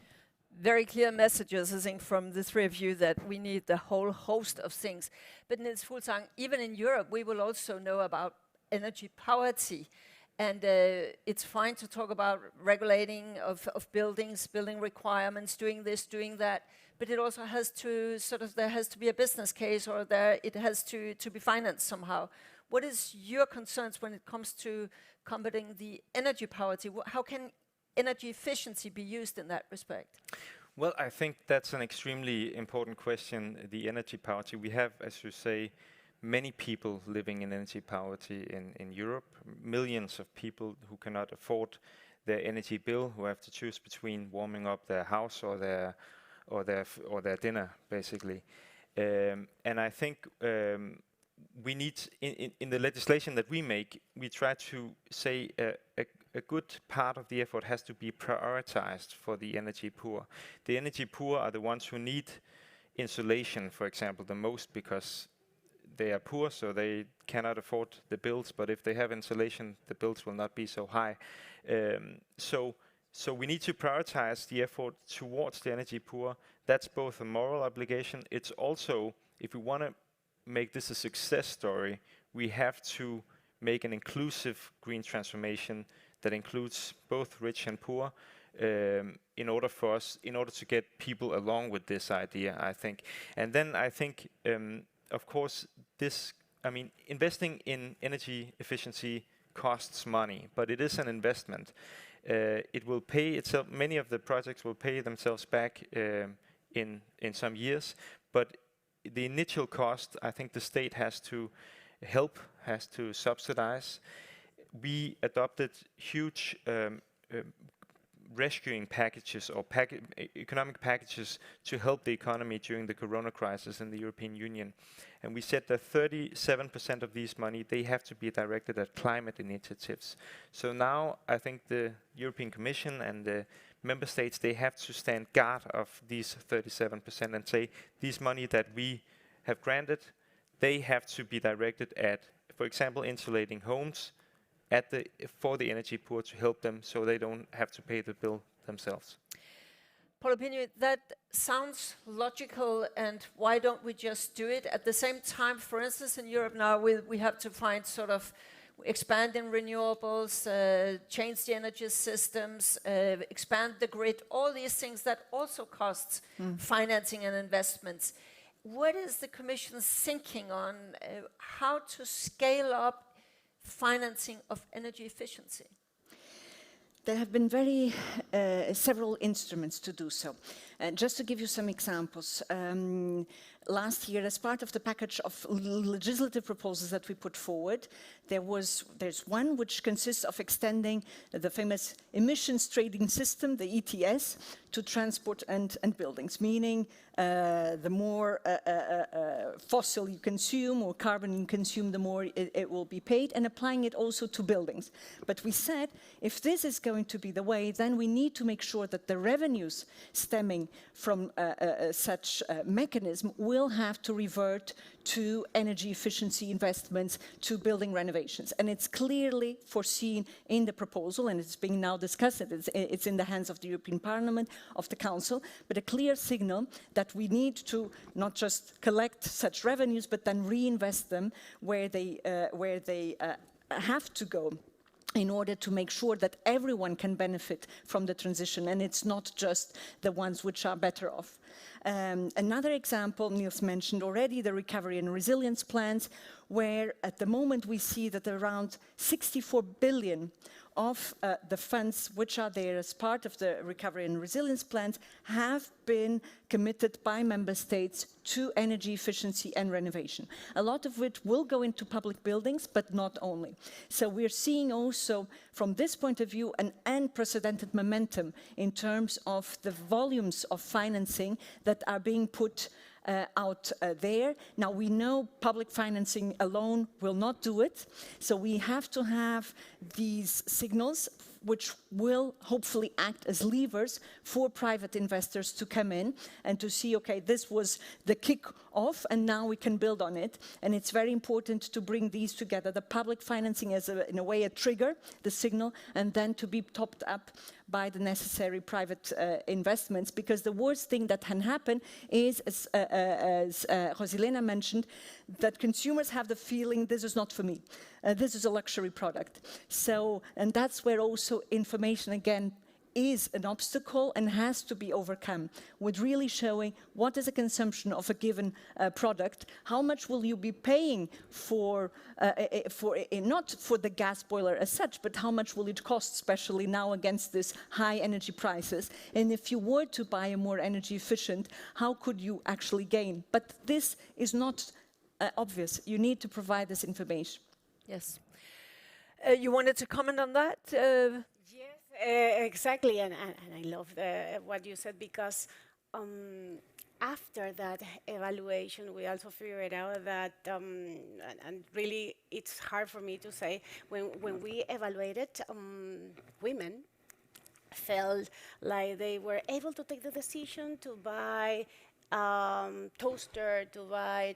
Very clear messages, I think, from the three of you that we need the whole host of things. But Niels Fuglsang, even in Europe, we will also know about energy poverty. And it's fine to talk about regulating of buildings, building requirements, doing this, doing that. But it also has to there has to be a business case, or it has to be financed somehow. What is your concerns when it comes to combating the energy poverty? How can energy efficiency be used in that respect? Well, I think that's an extremely important question, the energy poverty. We have, as you say, many people living in energy poverty in Europe, millions of people who cannot afford their energy bill, who have to choose between warming up their house or their dinner, basically. And I think we need, in the legislation that we make, we try to say a good part of the effort has to be prioritized for the energy poor. The energy poor are the ones who need insulation, for example, the most, because they are poor, so they cannot afford the bills. But if they have insulation, the bills will not be so high. So So we need to prioritize the effort towards the energy poor. That's both a moral obligation. It's also, if we want to make this a success story, we have to make an inclusive green transformation that includes both rich and poor, in order to get people along with this idea, I think. And then I think, of course, investing in energy efficiency costs money, but it is an investment. It will pay itself. Many of the projects will pay themselves back in some years, but the initial cost, I think the state has to help, has to subsidize. We adopted huge rescuing packages or economic packages to help the economy during the corona crisis in the European Union. And we said that 37% of these money, they have to be directed at climate initiatives. So now I think the European Commission and the member states, they have to stand guard of these 37% and say, these money that we have granted, they have to be directed at, for example, insulating homes, for the energy poor, to help them so they don't have to pay the bill themselves. Paul Opinion, that sounds logical, and why don't we just do it? At the same time, for instance, in Europe now, we have to find sort of expand in renewables, change the energy systems, expand the grid, all these things that also costs financing and investments. What is the Commission's thinking on how to scale up financing of energy efficiency? There have been several instruments to do so. Just to give you some examples, last year, as part of the package of legislative proposals that we put forward, there's one which consists of extending the famous emissions trading system, the ETS, to transport and buildings, meaning the more fossil you consume or carbon you consume, the more it will be paid, and applying it also to buildings. But we said, if this is going to be the way, then we need to make sure that the revenues stemming from such mechanism will have to revert to energy efficiency investments, to building renovations. And it's clearly foreseen in the proposal, and it's being now discussed. It's in the hands of the European Parliament, of the Council, but a clear signal that we need to not just collect such revenues, but then reinvest them where they have to go, in order to make sure that everyone can benefit from the transition, and it's not just the ones which are better off. Another example, Niels mentioned already, the recovery and resilience plans, where at the moment we see that around 64 billion of the funds which are there as part of the recovery and resilience plans have been committed by member states to energy efficiency and renovation. A lot of it will go into public buildings, but not only. So we're seeing also, from this point of view, an unprecedented momentum in terms of the volumes of financing that are being put out there. Now, we know public financing alone will not do it, so we have to have these signals which will hopefully act as levers for private investors to come in and to see, okay, this was the kick-off and now we can build on it. And it's very important to bring these together, the public financing as, in a way, a trigger, the signal, and then to be topped up by the necessary private investments, because the worst thing that can happen is, as Rosilena mentioned, that consumers have the feeling, this is not for me, this is a luxury product. So, and that's where also information, again, is an obstacle and has to be overcome, with really showing what is a consumption of a given product, how much will you be paying for not for the gas boiler as such, but how much will it cost, especially now against this high energy prices, and if you were to buy a more energy efficient, how could you actually gain? But this is not obvious. You need to provide this information. Yes. You wanted to comment on that? Exactly, and I love what you said, because after that evaluation, we also figured out that, and really it's hard for me to say, when we evaluated, women felt like they were able to take the decision to buy toaster, to buy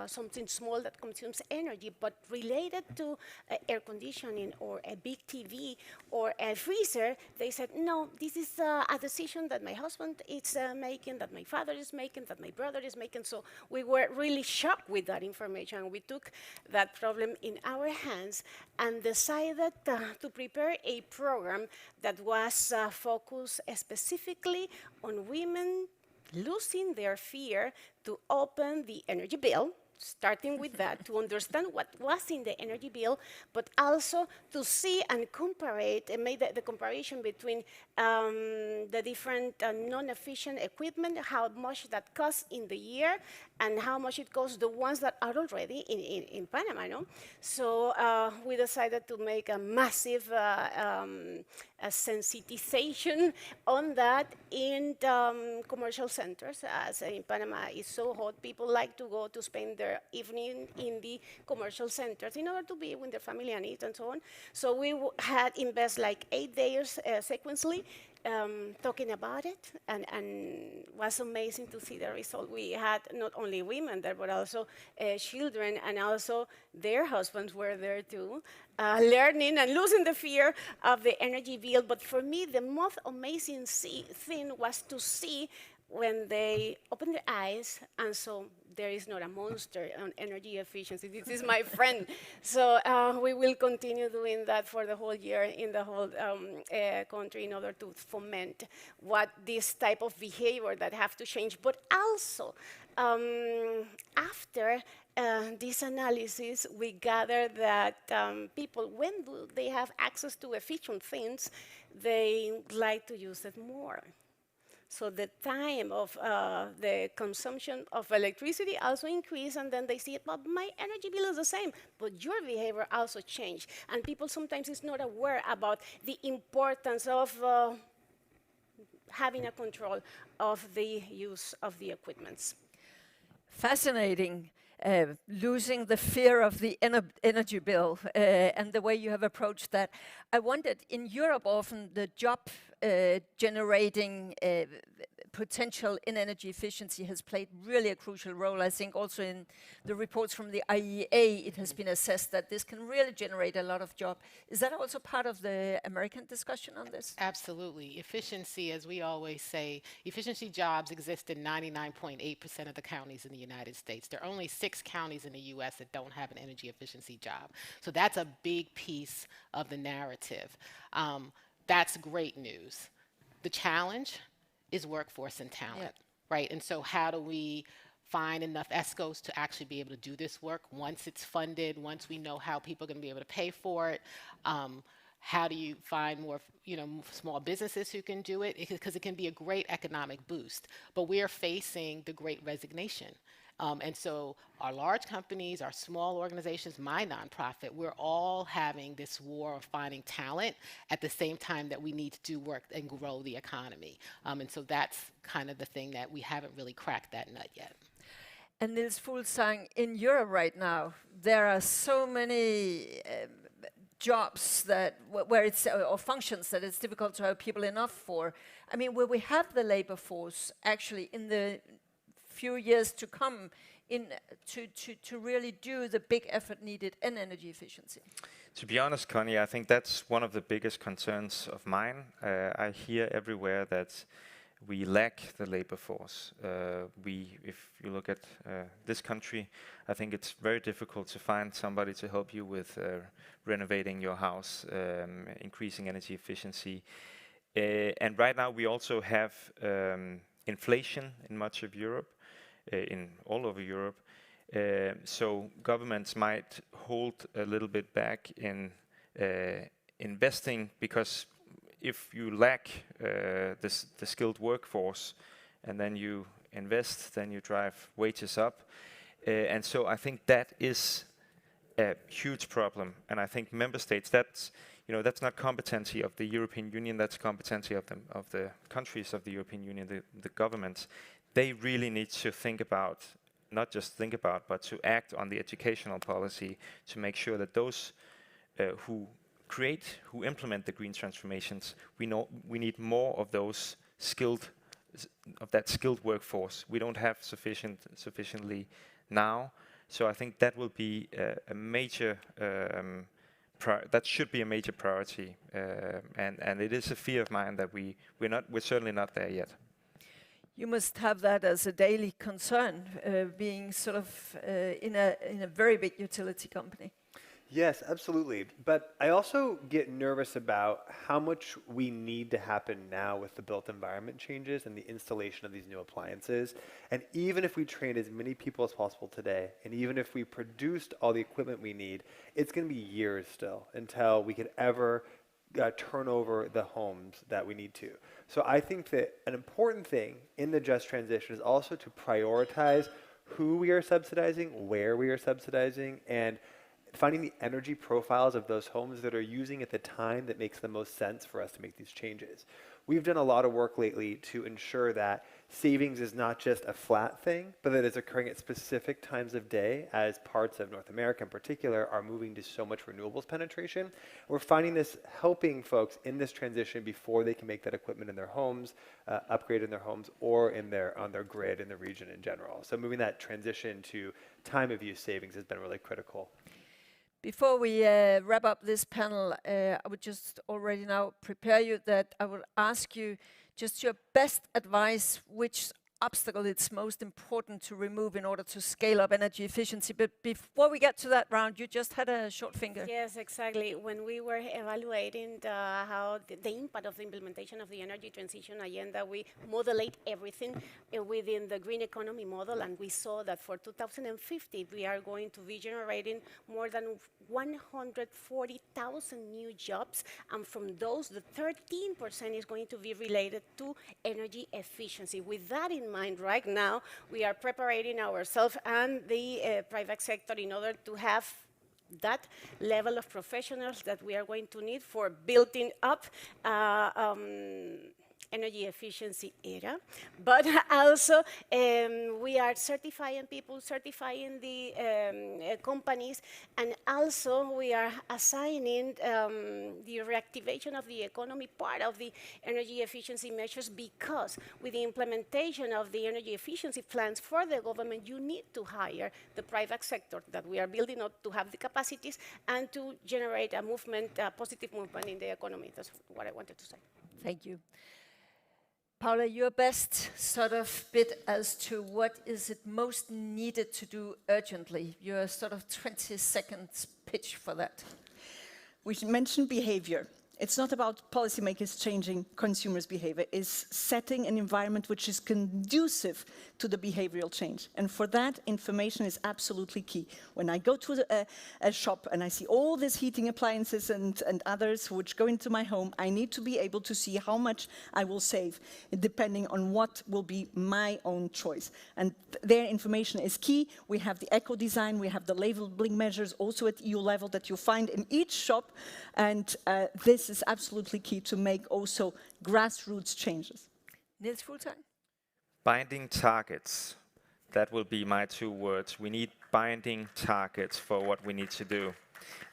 something small that consumes energy, but related to air conditioning or a big TV or a freezer, they said, no, this is a decision that my husband is making, that my father is making, that my brother is making. So we were really shocked with that information. We took that problem in our hands and decided to prepare a program that was focused specifically on women losing their fear to open the energy bill, starting with that, to understand what was in the energy bill, but also to see and compare it, and make the comparison between the different non-efficient equipment, how much that costs in the year, and how much it costs the ones that are already in Panama, no? So we decided to make a massive a sensitization on that in commercial centers. As in Panama is so hot, people like to go to spend their evening in the commercial centers in order to be with their family and eat and so on. So we had invest like 8 days sequentially talking about it, and was amazing to see the result. We had not only women there, but also children, and also their husbands were there too, learning and losing the fear of the energy bill. But for me, the most amazing thing was to see when they opened their eyes and saw there is not a monster on energy efficiency. This is my friend. So we will continue doing that for the whole year in the whole country in order to foment what this type of behavior that have to change. But also, after this analysis, we gathered that people, when do they have access to efficient things, they like to use it more. So the time of the consumption of electricity also increased, and then they see, but my energy bill is the same, but your behavior also changed. And people sometimes is not aware about the importance of having a control of the use of the equipments. Fascinating. Losing the fear of the energy bill and the way you have approached that. I wondered, in Europe often the job generating potential in energy efficiency has played really a crucial role. I think also in the reports from the IEA it has been assessed that this can really generate a lot of jobs. Is that also part of the American discussion on this? Absolutely. Efficiency, as we always say, efficiency jobs exist in 99.8% of the counties in the United States. There are only 6 counties in the US that don't have an energy efficiency job. So that's a big piece of the narrative. That's great news. The challenge is workforce and talent, right? And so how do we find enough ESCOs to actually be able to do this work once it's funded, once we know how people are going to be able to pay for it? How do you find more, small businesses who can do it? Because it can be a great economic boost. But we are facing the great resignation. And so our large companies, our small organizations, my nonprofit, we're all having this war of finding talent at the same time that we need to do work and grow the economy. And so that's kind of the thing that we haven't really cracked that nut yet. And Nils Fuglsang, in Europe right now, there are so many jobs that where it's or functions that it's difficult to have people enough for. I mean, where we have the labor force actually in the few years to come in to really do the big effort needed in energy efficiency. To be honest, Connie, I think that's one of the biggest concerns of mine. I hear everywhere that we lack the labor force. If you look at this country, I think it's very difficult to find somebody to help you with renovating your house, increasing energy efficiency. And right now we also have inflation in much of Europe, in all over Europe. So governments might hold a little bit back in investing, because if you lack the skilled workforce and then you invest, then you drive wages up. And so I think that is a huge problem. And I think member states, that's not competency of the European Union, that's competency of the countries of the European Union, the governments. They really need to think about, not just think about, but to act on the educational policy to make sure that those who implement the green transformations, we need more of those skilled of that skilled workforce. We don't have sufficiently now. So I think that will be a major that should be a major priority, and it is a fear of mine that we're certainly not there yet. You must have that as a daily concern, being sort of in a very big utility company. Yes, absolutely. But I also get nervous about how much we need to happen now with the built environment changes and the installation of these new appliances. And even if we trained as many people as possible today, and even if we produced all the equipment we need, it's going to be years still until we could ever turn over the homes that we need to. So I think that an important thing in the just transition is also to prioritize who we are subsidizing, where we are subsidizing, and finding the energy profiles of those homes that are using at the time that makes the most sense for us to make these changes. We've done a lot of work lately to ensure that savings is not just a flat thing, but that it's occurring at specific times of day as parts of North America in particular are moving to so much renewables penetration. We're finding this helping folks in this transition before they can make that equipment in their homes, upgrade in their homes, or on their grid in the region in general. So moving that transition to time of use savings has been really critical. Before we wrap up this panel, I would just already now prepare you that I will ask you just your best advice, which obstacle it's most important to remove in order to scale up energy efficiency. But before we get to that round, you just had a short finger. Yes, exactly. When we were evaluating how the impact of the implementation of the energy transition agenda, we modeled everything within the green economy model, and we saw that for 2050, we are going to be generating more than 140,000 new jobs, and from those, the 13% is going to be related to energy efficiency. With that in mind, right now, we are preparing ourselves and the private sector in order to have that level of professionals that we are going to need for building up energy efficiency era, but also we are certifying people, certifying the companies, and also we are assigning the reactivation of the economy part of the energy efficiency measures, because with the implementation of the energy efficiency plans for the government, you need to hire the private sector that we are building up to have the capacities and to generate a movement, a positive movement in the economy. That's what I wanted to say. Thank you. Paula, your best sort of bit as to what is it most needed to do urgently, your sort of 20 seconds pitch for that. We should mention behavior. It's not about policymakers changing consumers' behavior. It's setting an environment which is conducive to the behavioral change. And for that, information is absolutely key. When I go to a shop and I see all these heating appliances and others which go into my home, I need to be able to see how much I will save, depending on what will be my own choice. And their information is key. We have the eco-design, we have the labeling measures also at EU level that you find in each shop. And this is absolutely key to make also grassroots changes. Niels Fuglsang? Binding targets. That will be my 2 words. We need binding targets for what we need to do.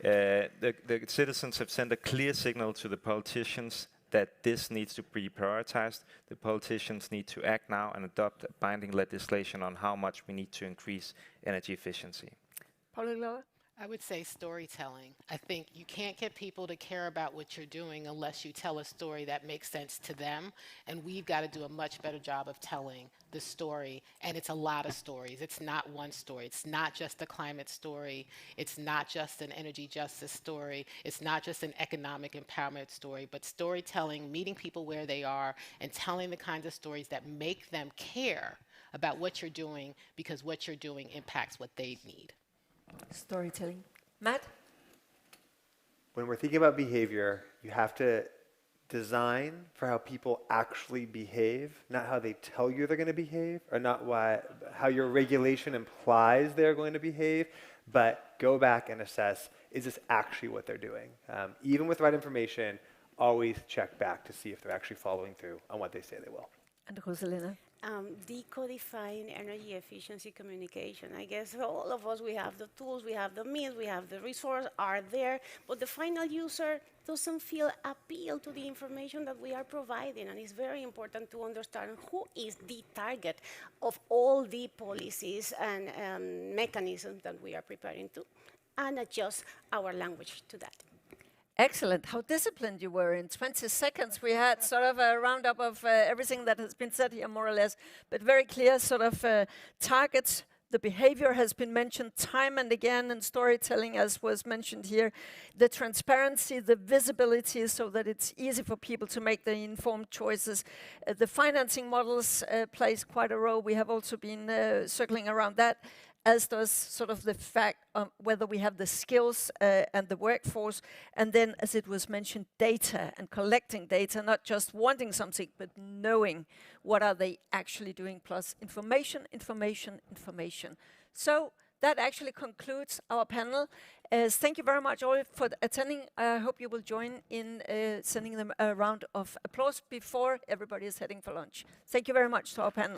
The citizens have sent a clear signal to the politicians that this needs to be prioritized. The politicians need to act now and adopt binding legislation on how much we need to increase energy efficiency. Paula Glover? I would say storytelling. I think you can't get people to care about what you're doing unless you tell a story that makes sense to them. And we've got to do a much better job of telling the story. And it's a lot of stories. It's not one story. It's not just a climate story. It's not just an energy justice story. It's not just an economic empowerment story, but storytelling, meeting people where they are, and telling the kinds of stories that make them care about what you're doing, because what you're doing impacts what they need. Storytelling. Matt? When we're thinking about behavior, you have to design for how people actually behave, not how they tell you they're going to behave, or not how your regulation implies they're going to behave, but go back and assess, is this actually what they're doing? Even with the right information, always check back to see if they're actually following through on what they say they will. And Rosalina? decodifying energy efficiency communication. I guess all of us, we have the tools, we have the means, we have the resource, are there, but the final user doesn't feel appeal to the information that we are providing. And it's very important to understand who is the target of all the policies and mechanisms that we are preparing to, and adjust our language to that. Excellent. How disciplined you were. In 20 seconds, we had sort of a roundup of everything that has been said here, more or less, but very clear sort of targets. The behavior has been mentioned time and again, and storytelling, as was mentioned here. The transparency, the visibility, so that it's easy for people to make the informed choices. The financing models plays quite a role. We have also been circling around that, as does sort of the fact whether we have the skills and the workforce, and then, as it was mentioned, data and collecting data, not just wanting something, but knowing what are they actually doing, plus information, information, information. So that actually concludes our panel. Thank you very much all for attending. I hope you will join in sending them a round of applause before everybody is heading for lunch. Thank you very much to our panel.